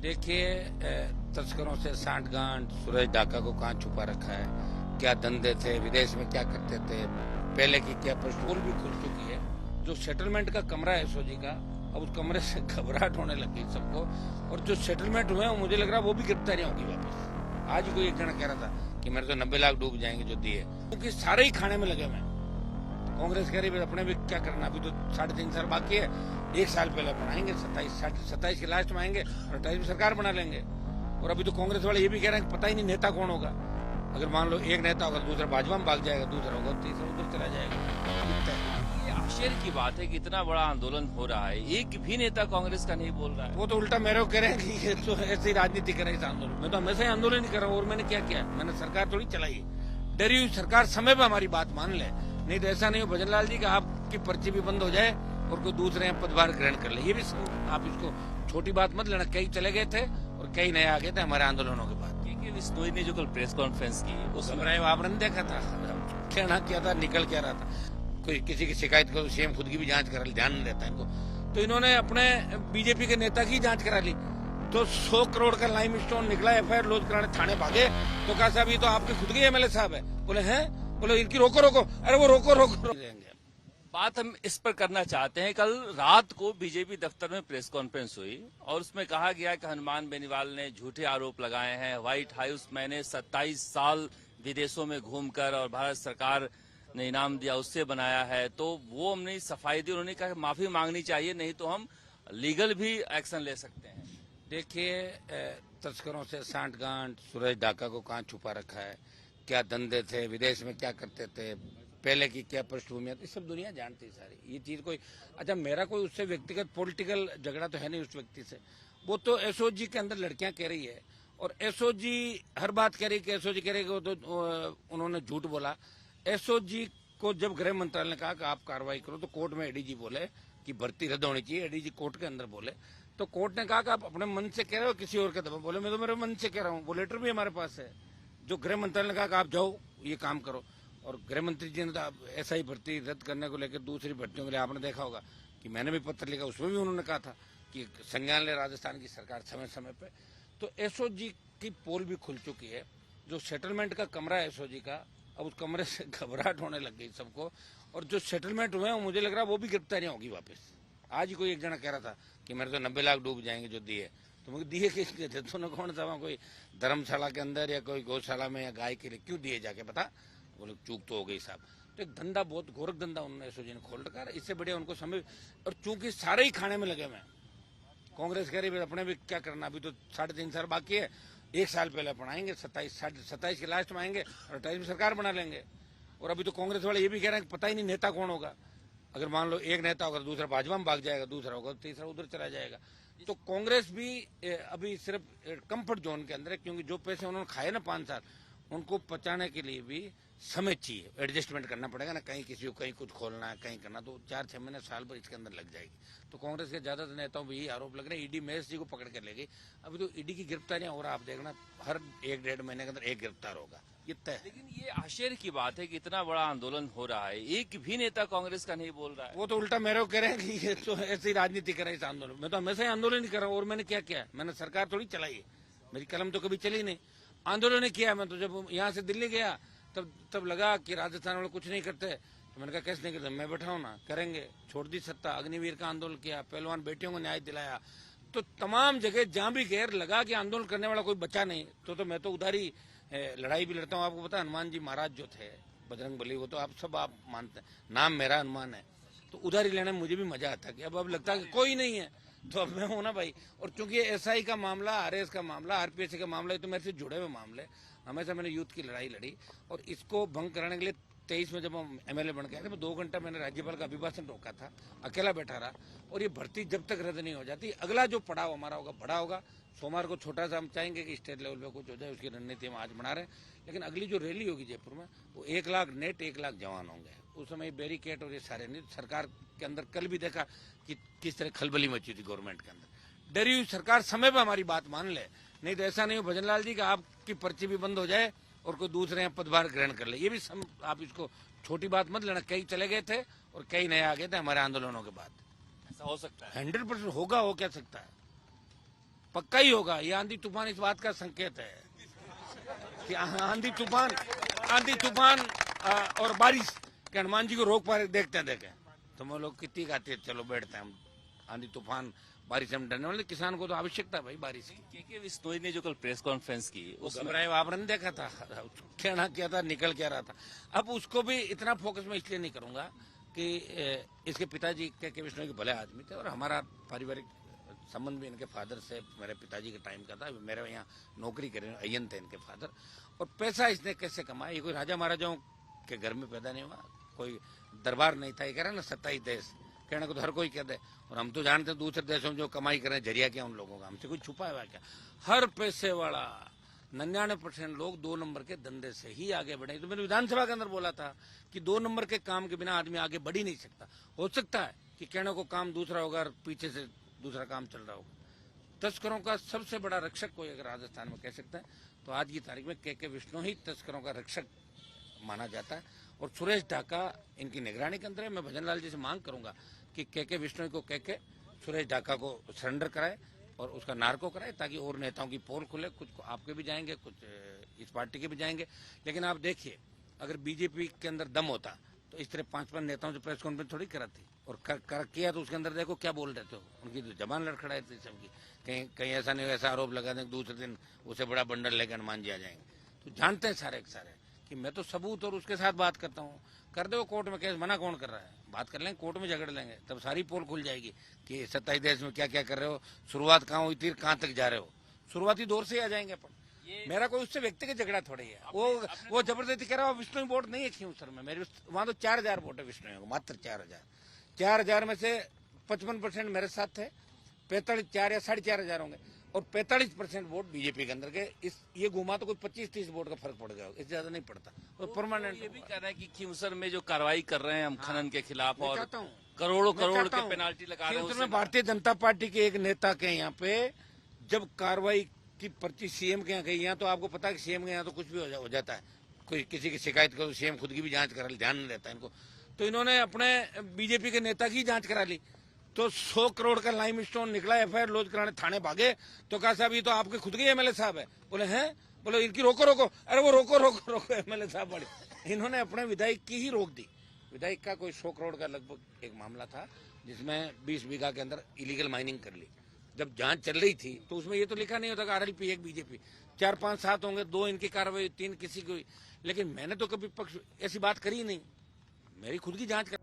देखिए, तस्करों से सांठगांठ, सूरज ढाका को कहाँ छुपा रखा है, क्या धंधे थे, विदेश में क्या करते थे, पहले की क्या पोल भी खुल चुकी है। जो सेटलमेंट का कमरा है एसओजी का, अब उस कमरे से घबराहट होने लगी सबको। और जो सेटलमेंट हुए हैं मुझे लग रहा है वो भी गिरफ्तारियां होगी वापस। आज कोई एक जना कह रहा था कि मेरे तो 90 लाख डूब जाएंगे जो दिए, क्योंकि सारे ही खाने में लगे हुए हैं। कांग्रेस कह रही है अपने भी क्या करना, अभी तो 3.5 साल बाकी है, 1 साल पहले बनाएंगे, 27 के लास्ट में आएंगे और 28 में सरकार बना लेंगे। और अभी तो कांग्रेस वाले ये भी कह रहे हैं कि पता ही नहीं नेता कौन होगा। अगर मान लो एक नेता होगा, दूसरा भाजपा में भाग जाएगा, दूसरा होगा, तीसरा उधर चला जाएगा। ये आश्चर्य की बात है कि इतना बड़ा आंदोलन हो रहा है, एक भी नेता कांग्रेस का नहीं बोल रहा है। वो तो उल्टा मेरे को कह रहे हैं कि ये तो ऐसे ही राजनीति कर रहे हैं इस आंदोलन। मैं तो हमेशा ही आंदोलन ही कर रहा हूँ। और मैंने क्या किया, मैंने सरकार थोड़ी चलाई। डरी हुई सरकार समय पर हमारी बात मान ले, नहीं तो ऐसा नहीं हो भजन लाल जी का आपकी पर्ची भी बंद हो जाए और कोई दूसरे पदभार ग्रहण कर ले। ये भी आप इसको छोटी बात मत लेना। कई चले गए थे और कई नए आ गए थे हमारे आंदोलनों के बाद। बिश्नोई ने जो कल प्रेस कॉन्फ्रेंस की उसमें आपने देखा था कहना क्या था, निकल क्या रहा था। कोई किसी की शिकायत करो, सीएम खुद की भी जांच करा ली, ध्यान नहीं देता इनको। तो इन्होंने अपने बीजेपी के नेता की जांच करा ली, तो 100 करोड़ का लाइम स्टोन निकला, एफआईआर लॉन्च कराने थाने भागे। तो कहा साहब ये तो आपके खुद के एमएलए साहब है। बोले हैं, बोले इनकी रोको रोको। अरे वो रोको रोको बात हम इस पर करना चाहते हैं। कल रात को बीजेपी दफ्तर में प्रेस कॉन्फ्रेंस हुई और उसमें कहा गया कि हनुमान बेनीवाल ने झूठे आरोप लगाए हैं। व्हाइट हाउस मैंने 27 साल विदेशों में घूमकर और भारत सरकार ने इनाम दिया उससे बनाया है। तो वो हमने सफाई दी, उन्होंने कहा माफी मांगनी चाहिए, नहीं तो हम लीगल भी एक्शन ले सकते हैं। देखिए, तस्करों से सांठगांठ, सूरज ढाका को कहाँ छुपा रखा है, क्या धंधे थे, विदेश में क्या करते थे, पहले की क्या पृष्ठभूमि है, सब दुनिया जानती है सारी। ये चीज कोई अच्छा मेरा कोई उससे व्यक्तिगत पॉलिटिकल झगड़ा तो है नहीं उस व्यक्ति से। वो तो एसओजी के अंदर लड़कियां कह रही है और एसओजी हर बात कह रही कि एसओजी कह रही कि वो तो उन्होंने झूठ बोला। एसओजी को जब गृह मंत्रालय ने कहा कि आप कार्रवाई करो तो कोर्ट में एडीजी बोले कि भर्ती रद्द होनी चाहिए। एडीजी कोर्ट के अंदर बोले तो कोर्ट ने कहा कि आप अपने मन से कह रहे हो किसी और के दबाव। बोले मैं तो मेरे मन से कह रहा हूँ। वो लेटर भी हमारे पास है जो गृह मंत्रालय ने कहा कि आप जाओ ये काम करो। और गृह मंत्री जी ने तो ऐसा ही भर्ती रद्द करने को लेकर दूसरी भर्तियों के लिए आपने देखा होगा कि मैंने भी पत्र लिखा, उसमें भी उन्होंने कहा था कि संज्ञान ले राजस्थान की सरकार समय समय पे। तो एसओजी की पोल भी खुल चुकी है। जो सेटलमेंट का कमरा है एसओजी का, अब उस कमरे से घबराहट होने लग गई सबको। और जो सेटलमेंट हुए हैं मुझे लग रहा है वो भी गिरफ्तारियां होगी वापस। आज ही कोई एक जना कह रहा था कि मेरे तो 90 लाख डूब जाएंगे जो दिए। तो मुझे दिए किसके थे, तो कौन सा वहाँ कोई धर्मशाला के अंदर या कोई गौशाला में या गाय के लिए क्यों दिए जाके बता। बोले चूक तो हो गई साहब। तो एक धंधा, बहुत गोरख धंधा उन्होंने एसओजी ने खोल रखा है। इससे बढ़िया उनको समय। और चूंकि सारे ही खाने में लगे हुए हैं, कांग्रेस कह रही है अपने भी क्या करना, अभी तो 3.5 साल बाकी है, 1 साल पहले बनाएंगे, 27 के लास्ट में आएंगे और 28 में सरकार बना लेंगे। और अभी तो कांग्रेस वाले ये भी कह रहे हैं कि पता ही नहीं नेता कौन होगा। अगर मान लो एक नेता होगा, दूसरा भाजपा में भाग जाएगा, दूसरा होगा, तीसरा उधर चला जाएगा। तो कांग्रेस भी अभी सिर्फ कंफर्ट जोन के अंदर है, क्योंकि जो पैसे उन्होंने खाए ना 5 साल, उनको पचाने के लिए भी समय चाहिए, एडजस्टमेंट करना पड़ेगा ना। कहीं किसी को कहीं कुछ खोलना है, कहीं करना, तो 4-6 महीने साल भर इसके अंदर लग जाएगी। तो कांग्रेस के ज्यादातर नेताओं पर यही आरोप लग रहे हैं। ईडी महेश जी को पकड़ कर ले गई। अभी तो ईडी की गिरफ्तारियां हो रहा, आप देखना हर 1-1.5 महीने के अंदर एक गिरफ्तार होगा, ये तय। लेकिन ये आश्चर्य की बात है कि इतना बड़ा आंदोलन हो रहा है, एक भी नेता कांग्रेस का नहीं बोल रहा है। वो तो उल्टा मेरे को कह रहे हैं कि ये तो ऐसे ही राजनीति कर रहे हैं इस आंदोलन। मैं तो हमेशा ही आंदोलन ही कर रहा हूँ। और मैंने क्या किया, मैंने सरकार थोड़ी चलाई है, मेरी कलम तो कभी चली नहीं, आंदोलन ही किया। मैं तो जब यहाँ से दिल्ली गया तब लगा कि राजस्थान वाले कुछ नहीं करते, तो मैंने कहा कैसे नहीं करते, मैं बैठा हूँ ना, करेंगे। छोड़ दी सत्ता, अग्निवीर का आंदोलन किया, पहलवान बेटियों को न्याय दिलाया। तो तमाम जगह जहां भी गैर लगा कि आंदोलन करने वाला कोई बचा नहीं, तो मैं तो उधर ही लड़ाई भी लड़ता हूँ। आपको पता है हनुमान जी महाराज जो थे बजरंग बली, वो तो आप सब आप मानते हैं, नाम मेरा हनुमान है। तो उधर ही लेने में मुझे भी मजा आता है कि अब लगता है कि कोई नहीं है तो अब मैं हूं ना भाई। और चूंकि एसआई का मामला, आरएस का मामला, आरपीएससी का मामला, तो मेरे से जुड़े हुए मामले, हमेशा मैंने यूथ की लड़ाई लड़ी। और इसको भंग कराने के लिए 23 में जब हम एमएलए बन गए थे, मैं 2 घंटा मैंने राज्यपाल का अभिभाषण रोका था, अकेला बैठा रहा। और ये भर्ती जब तक रद्द नहीं हो जाती, अगला जो पड़ाव हमारा होगा बड़ा होगा। सोमवार को छोटा सा हम चाहेंगे कि स्टेट लेवल पे कुछ हो जाए, उसकी रणनीति हम आज बना रहे हैं। लेकिन अगली जो रैली होगी जयपुर में, वो 1 लाख नेट 1 लाख जवान होंगे। उस समय बैरिकेड और ये सारे नहीं, सरकार के अंदर कल भी देखा कि किस तरह खलबली मची थी गवर्नमेंट के अंदर। डरी हुई सरकार समय पर हमारी बात मान ले, नहीं तो ऐसा नहीं हो भजन लाल जी का आपकी पर्ची भी बंद हो जाए और कोई दूसरे पदभार ग्रहण कर ले। ये भी आप इसको छोटी बात मत लेना। कई चले गए थे और कई नए आ गए थे हमारे आंदोलनों के बाद। ऐसा हो सकता है, 100% होगा, हो क्या सकता है। पक्का ही होगा। ये आंधी तूफान इस बात का संकेत है कि आंधी तूफान और बारिश के हनुमान जी को रोक पा रहे। देखते हैं देखें तो हम लोग कितनी गाते हैं, चलो बैठते हैं हम। आंधी तूफान बारिश हम डरने वाले, किसान को तो आवश्यकता है भाई बारिश की। के बिश्नोई ने जो कल प्रेस कॉन्फ्रेंस की उसमें घबराए आपने नहीं देखा था, कहना क्या था, निकल क्या रहा था। अब उसको भी इतना फोकस मैं इसलिए नहीं करूंगा कि इसके पिताजी के बिश्नोई के भले आदमी थे और हमारा पारिवारिक संबंध भी इनके फादर से मेरे पिताजी के टाइम का था। मेरे यहाँ नौकरी करे अय्यन थे इनके फादर। और पैसा इसने कैसे कमाया, ये कोई राजा महाराजाओं के घर में पैदा नहीं हुआ, कोई दरबार नहीं था। ये कह रहा ना 27 देश, कहने को तो हर कोई कह दे। और हम तो जानते हैं दूसरे देशों में जो कमाई कर रहे हैं जरिया क्या उन लोगों का, हमसे कुछ छुपा हुआ क्या। हर पैसे वाला 99% लोग 2 नंबर के धंधे से ही आगे बढ़े। तो मैंने विधानसभा के अंदर बोला था कि 2 नंबर के काम के बिना आदमी आगे बढ़ ही नहीं सकता। हो सकता है कि कहने को काम दूसरा होगा और पीछे से दूसरा काम चल रहा होगा। तस्करों का सबसे बड़ा रक्षक कोई अगर राजस्थान में कह सकते हैं तो आज की तारीख में के बिश्नोई ही तस्करों का रक्षक माना जाता है। और सुरेश ढाका इनकी निगरानी के अंदर है। मैं भजन लाल जी से मांग करूंगा कि के बिश्नोई को कह सुरेश ढाका को सरेंडर कराए और उसका नार्को कराए, ताकि और नेताओं की पोल खुले। कुछ आपके भी जाएंगे, कुछ इस पार्टी के भी जाएंगे। लेकिन आप देखिए, अगर बीजेपी के अंदर दम होता तो इस तरह 5-5 नेताओं से प्रेस कॉन्फ्रेंस थोड़ी कराती। और कर किया तो उसके अंदर देखो क्या बोल रहे थे, उनकी तो जबान लड़खड़ाई थी सबकी। कहीं ऐसा नहीं वैसा आरोप लगा दें, दूसरे दिन उसे बड़ा बंडल लेकर हनुमान जी आ जाएंगे। तो जानते हैं सारे के सारे कि मैं तो सबूत और उसके साथ बात करता हूँ। कर दो कोर्ट में केस, मना कौन कर रहा है, बात कर लेंगे, कोर्ट में झगड़ लेंगे, तब सारी पोल खुल जाएगी कि 27 देश में क्या क्या कर रहे हो, शुरुआत कहाँ हुई थी, कहाँ तक जा रहे हो। शुरुआती दौर से ही आ जाएंगे अपन। मेरा कोई उससे व्यक्तिगत झगड़ा थोड़ी है। वो जबरदस्ती कह रहा है। विष्णु वोट नहीं है खींवसर में, मेरे वहां तो 4000 वोट है विष्णु को, मात्र 4000 में से 55% मेरे साथ थे, 45 4 या 4.5 होंगे और 45% वोट बीजेपी के अंदर के। ये घुमा तो कोई 25-30 वोट का फर्क पड़ गया, इससे ज्यादा नहीं पड़ता। और परमानेंट ये भी कह रहे हैं कि खींवसर में जो कार्रवाई कर रहे हैं हम खनन के खिलाफ और चाहता हूँ करोड़ों के पेनाल्टी लगा रहे हैं। में भारतीय जनता पार्टी के एक नेता के यहाँ पे जब कार्रवाई की पर्ची सीएम के यहाँ गई, यहाँ तो आपको पता है कि सीएम के यहाँ तो कुछ भी हो जाता है। कोई किसी की शिकायत करो, सीएम खुद की भी जांच करा ली, ध्यान नहीं रहता इनको। तो इन्होंने अपने बीजेपी के नेता की जांच करा ली, तो 100 करोड़ का लाइम स्टोन निकला, एफआईआर लॉन्च कराने थाने भागे। तो कहा साहब ये तो आपके खुद के एमएलए साहब है। बोले हैं, बोले इनकी रोको। अरे वो रोको एमएलए साहब बड़े। इन्होंने अपने विधायक की ही रोक दी। विधायक का कोई 100 करोड़ का लगभग एक मामला था जिसमें 20 बीघा के अंदर इलीगल माइनिंग कर ली। जब जांच चल रही थी तो उसमें ये तो लिखा नहीं होता कि आरएलपी 1 बीजेपी, 4 5 7 होंगे, 2 इनकी कार्रवाई, 3 किसी की। लेकिन मैंने तो कभी पक्ष ऐसी बात करी नहीं, मेरी खुद की जांच कर